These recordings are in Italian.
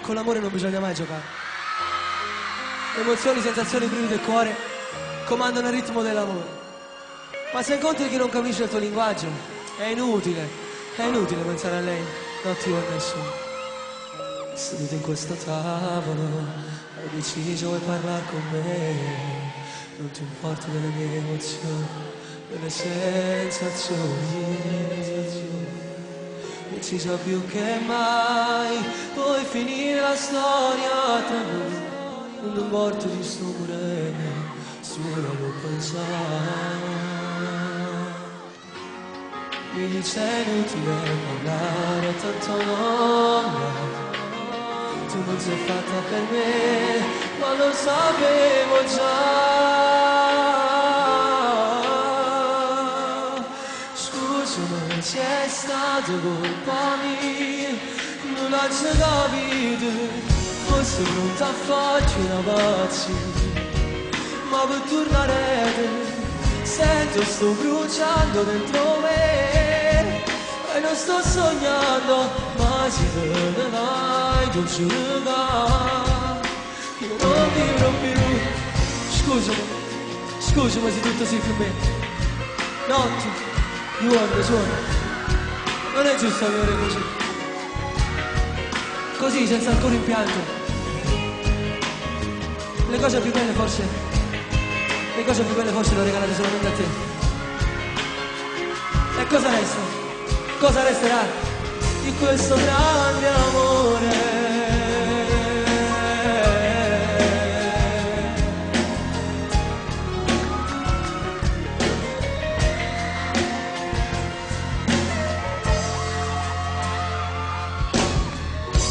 con l'amore non bisogna mai giocare. Emozioni, sensazioni, brividi del cuore comandano il ritmo dell'amore. Ma se incontri chi non capisce il tuo linguaggio, è inutile pensare a lei, non ti vuole nessuno. Seduto in questo tavolo, hai deciso vuoi parlare con me, non ti importa delle mie emozioni, delle sensazioni. Decisa più che mai, puoi finire la storia tra noi, un morto di sole, solo lo pensare. Mi dice inutile parlare, tanto non tu non sei fatta per me, ma lo sapevo già. Scusa, ma c'è stato colpa mia, non la c'è capito, forse pronta a farci una pazzia. Ma per tornare sento sto bruciando dentro me e non sto sognando, ma si te ne vai, tu ci vai, io non vivrò più. Scusami se tutto si per me, notte, giorno, suono, non è giusto vivere così senza alcun rimpianto. Le cose più belle forse le ho regalate solamente a te. E cosa resta? Cosa resterà di questo grande amore?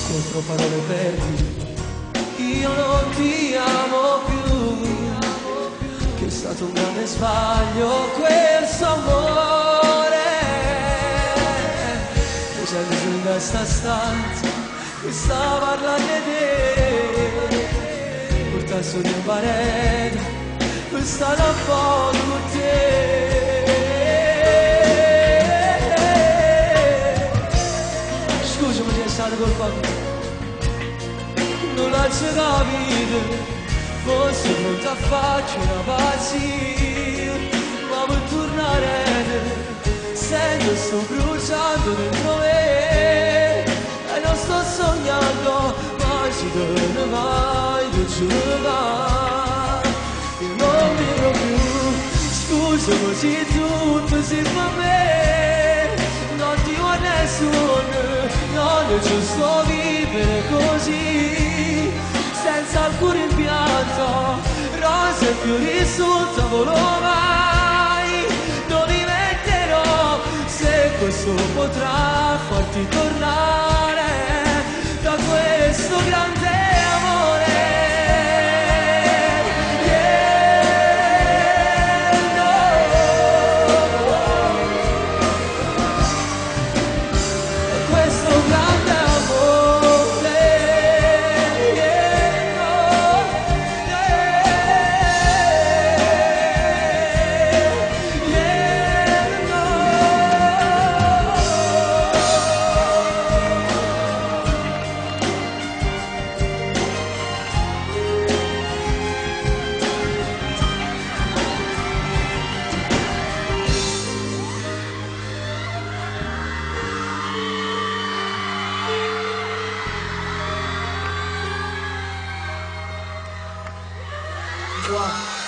Contro parole per dire io non ti amo più, che è stato un grande sbaglio questo amore. E c'è in questa stanza che sta parlando di te, porta su di parete, questa da po' di te. Scusami, c'è stato colpa mia, non l'ho capito, forse pronta a farci una pazzia, ma per tornare sento sto bruciando dentro me e non sto sognando, ma ci te ne vai, tu ci vai, io non vivrò più. Scusa così tutto si fa me, non ti vuole nessuno, non è giusto vivere così senza alcun rimpianto, rose e fiori sul tavolo mai non li metterò, se questo potrà farti tornare da questo grande amore. Wow.